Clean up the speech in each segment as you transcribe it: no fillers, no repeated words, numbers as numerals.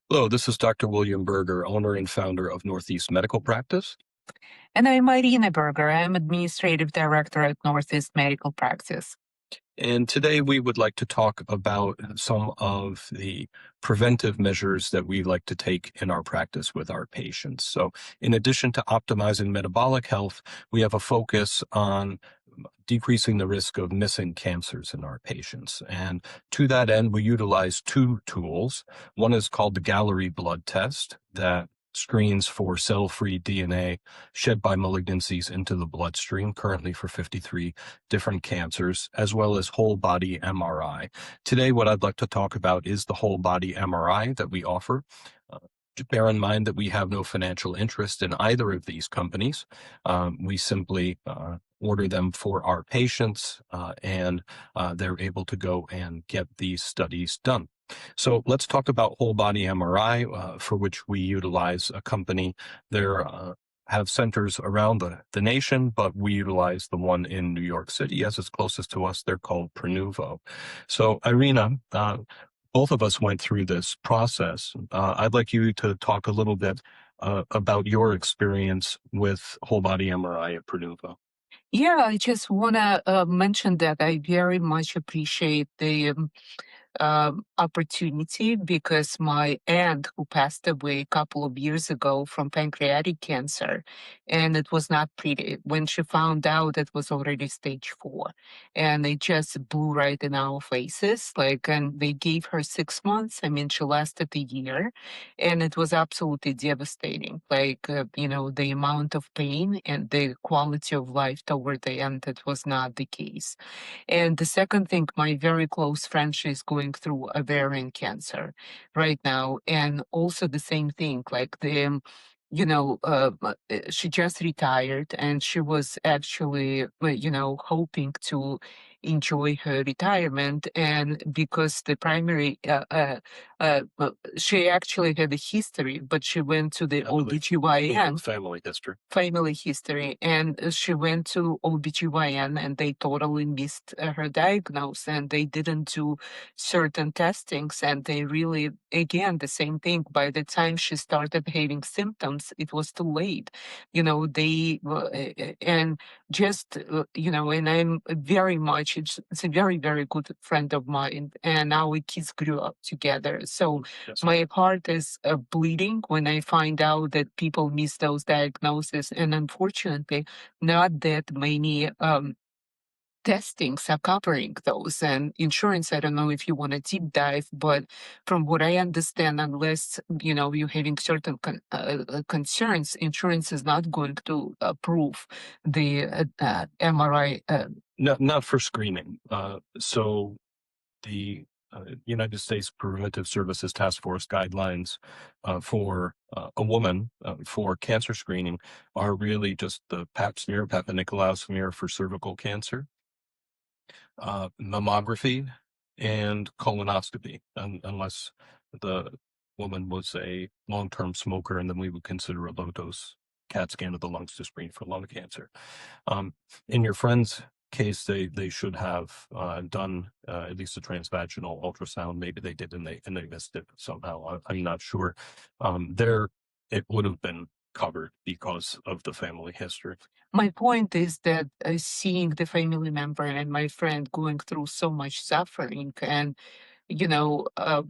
Hello, this is Dr. William Berger, owner and founder of Northeast Medical Practice. And I'm Irina Berger. I'm Administrative Director at Northeast Medical Practice. And today we would like to talk about some of the preventive measures that we like to take in our practice with our patients. So in addition to optimizing metabolic health, we have a focus on decreasing the risk of missing cancers in our patients. And to that end, we utilize two tools. One is called the Gallery blood test that screens for cell-free DNA shed by malignancies into the bloodstream, currently for 53 different cancers, as well as whole body MRI. Today, what I'd like to talk about is the whole body MRI that we offer. Bear in mind that we have no financial interest in either of these companies. We simply order them for our patients, and they're able to go and get these studies done. So let's talk about whole body MRI, for which we utilize a company. They're have centers around the nation, but we utilize the one in New York City as it's closest to us. They're called Prenuvo. So Irina, both of us went through this process. I'd like you to talk a little bit about your experience with whole body MRI at Prenuvo. Yeah, I just want to mention that I very much appreciate the opportunity because my aunt, who passed away a couple of years ago from pancreatic cancer, and it was not pretty. When she found out, it was already stage 4, and it just blew right in our faces. And they gave her 6 months. I mean, she lasted a year, and it was absolutely devastating. The amount of pain and the quality of life toward the end, it was not the case. And the second thing, my very close friend, she's going through ovarian cancer right now. And also the same thing, she just retired and she was actually, hoping to enjoy her retirement. And because the primary, she actually had a history, but she went to the OBGYN family history, and she went to OBGYN and they totally missed her diagnosis, and they didn't do certain testings, and they really, again, the same thing, by the time she started having symptoms, it was too late. And just, and I'm very much, it's a very, very good friend of mine, and our kids grew up together. So Yes. my heart is bleeding when I find out that people miss those diagnoses, and unfortunately, not that many testings are covering those. And insurance, I don't know if you want to deep dive, but from what I understand, unless you're having certain concerns, insurance is not going to approve the MRI. Not for screening. So the United States Preventive Services Task Force guidelines for a woman for cancer screening are really just the pap smear, Papa Nicolau smear for cervical cancer, mammography, and colonoscopy, unless the woman was a long-term smoker, and then we would consider a low-dose CAT scan of the lungs to screen for lung cancer. In your friend's case, they should have done at least a transvaginal ultrasound. Maybe they did, and they missed it somehow. I'm not sure. It would have been covered because of the family history. My point is that seeing the family member and my friend going through so much suffering, and you know, uh,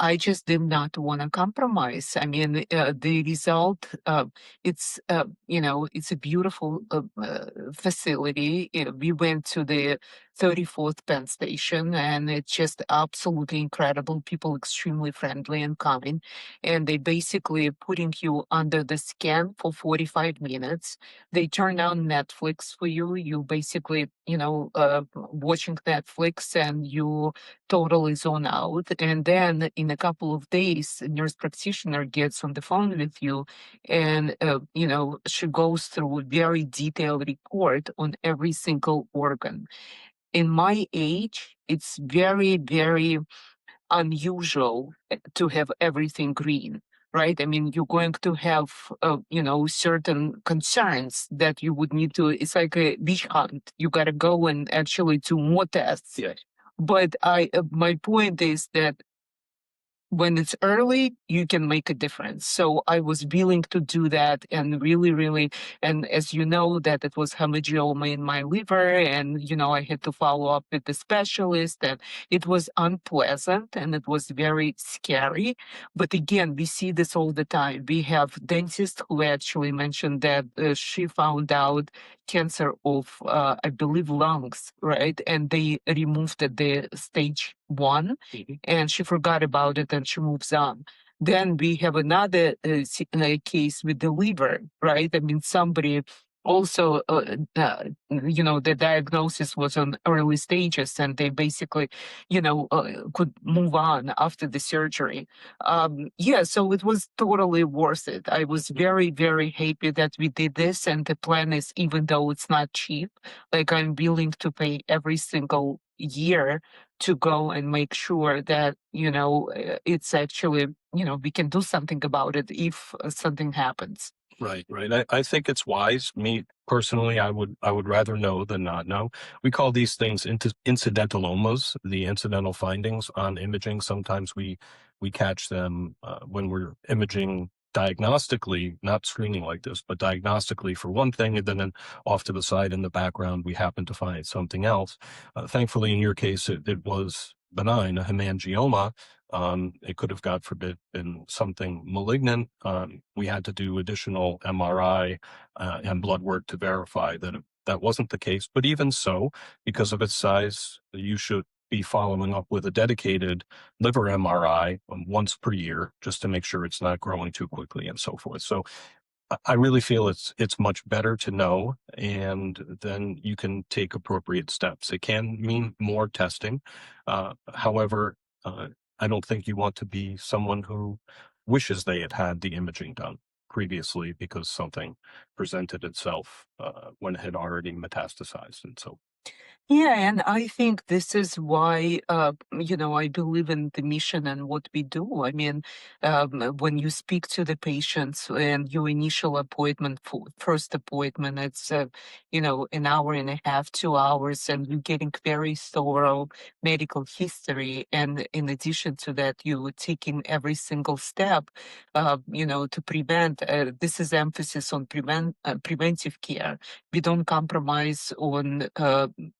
I just did not want to compromise. I mean, the result, it's a beautiful facility. We went to the 34th Penn Station, and it's just absolutely incredible. People extremely friendly and kind. And they basically putting you under the scan for 45 minutes. They turn on Netflix for you. You basically, watching Netflix, and you totally zone out. And then in a couple of days, a nurse practitioner gets on the phone with you, and she goes through a very detailed report on every single organ. In my age, it's very, very unusual to have everything green. Right? I mean, you're going to have, certain concerns that you would need to, it's like a witch hunt. You got to go and actually do more tests. Yes. But my point is that when it's early, you can make a difference. So I was willing to do that and really, really, and as you know, that it was hemangioma in my liver, and I had to follow up with the specialist, and it was unpleasant and it was very scary. But again, we see this all the time. We have dentists who actually mentioned that she found out cancer of, I believe, lungs, right? And they removed the stage 1, and she forgot about it and she moves on. Then we have another case with the liver, right? I mean, somebody also, the diagnosis was on early stages, and they basically, could move on after the surgery. Yeah, so it was totally worth it. I was very, very happy that we did this, and the plan is, even though it's not cheap, like I'm willing to pay every single year to go and make sure that it's actually we can do something about it if something happens. Right, right. I think it's wise. Me personally, I would rather know than not know. We call these things incidentalomas, the incidental findings on imaging. Sometimes we catch them when we're imaging diagnostically, not screening like this, but diagnostically for one thing, and then off to the side in the background, we happen to find something else. Thankfully, in your case, it was benign, a hemangioma. It could have, God forbid, been something malignant. We had to do additional MRI and blood work to verify that that wasn't the case. But even so, because of its size, you should be following up with a dedicated liver MRI once per year, just to make sure it's not growing too quickly and so forth. So I really feel it's much better to know, and then you can take appropriate steps. It can mean more testing. However, I don't think you want to be someone who wishes they had had the imaging done previously because something presented itself when it had already metastasized. And so, Yeah, and I think this is why, I believe in the mission and what we do. I mean, when you speak to the patients and your initial appointment, first appointment, it's, an hour and a half, 2 hours, and you're getting very thorough medical history. And in addition to that, you're taking every single step, to prevent. This is emphasis on preventive care. We don't compromise on,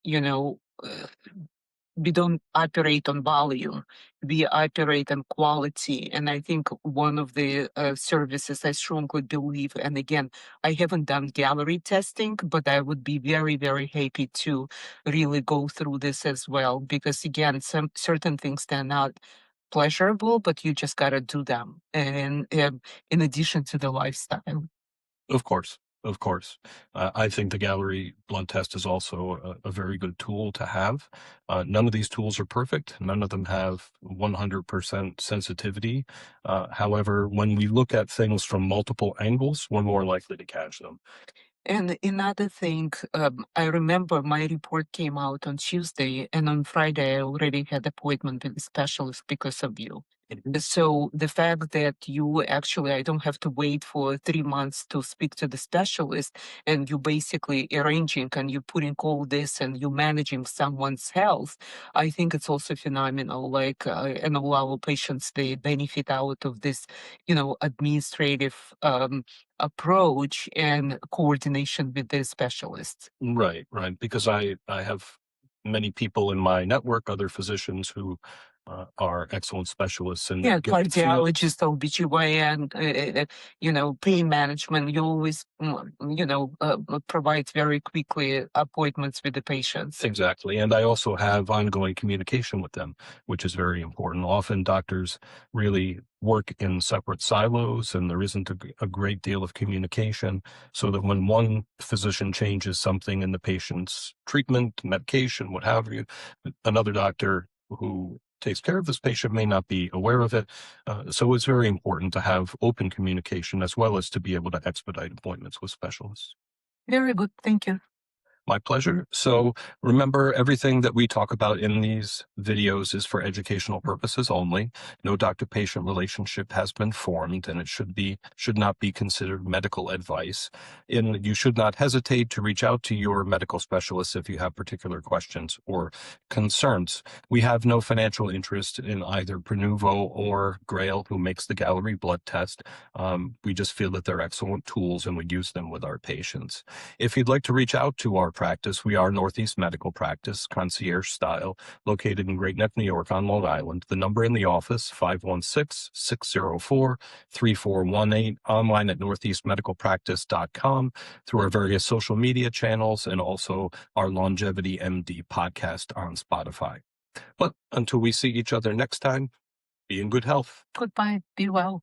you know, uh, we don't operate on volume. We operate on quality. And I think one of the services I strongly believe, and again, I haven't done gallery testing, but I would be very, very happy to really go through this as well, because again, some certain things they're not pleasurable, but you just gotta do them. And in addition to the lifestyle. of course, of course, I think the Gallery blood test is also a very good tool to have. None of these tools are perfect. None of them have 100% sensitivity. However, when we look at things from multiple angles, we're more likely to catch them. And another thing, I remember my report came out on Tuesday, and on Friday I already had appointment with the specialist because of you. So the fact that you actually, I don't have to wait for 3 months to speak to the specialist, and you basically arranging and you putting all this and you managing someone's health, I think it's also phenomenal. Like, and all our patients, they benefit out of this, administrative approach and coordination with the specialists. Right, right. Because I have many people in my network, other physicians who are excellent specialists and Yeah, get the feel. cardiologist, OBGYN, pain management, you always, provide very quickly appointments with the patients. Exactly. And I also have ongoing communication with them, which is very important. Often doctors really work in separate silos and there isn't a great deal of communication. So that when one physician changes something in the patient's treatment, medication, what have you, another doctor who takes care of this patient may not be aware of it. So it's very important to have open communication as well as to be able to expedite appointments with specialists. Very good. Thank you. My pleasure. So remember, everything that we talk about in these videos is for educational purposes only. No doctor-patient relationship has been formed, and it should not be considered medical advice. And you should not hesitate to reach out to your medical specialist if you have particular questions or concerns. We have no financial interest in either Prenuvo or Grail, who makes the Gallery blood test. We just feel that they're excellent tools, and we use them with our patients. If you'd like to reach out to our practice, we are Northeast Medical Practice, concierge-style, located in Great Neck, New York on Long Island. The number in the office, 516-604-3418, online at northeastmedicalpractice.com, through our various social media channels, and also our LongevityMD podcast on Spotify. But until we see each other next time, be in good health. Goodbye. Be well.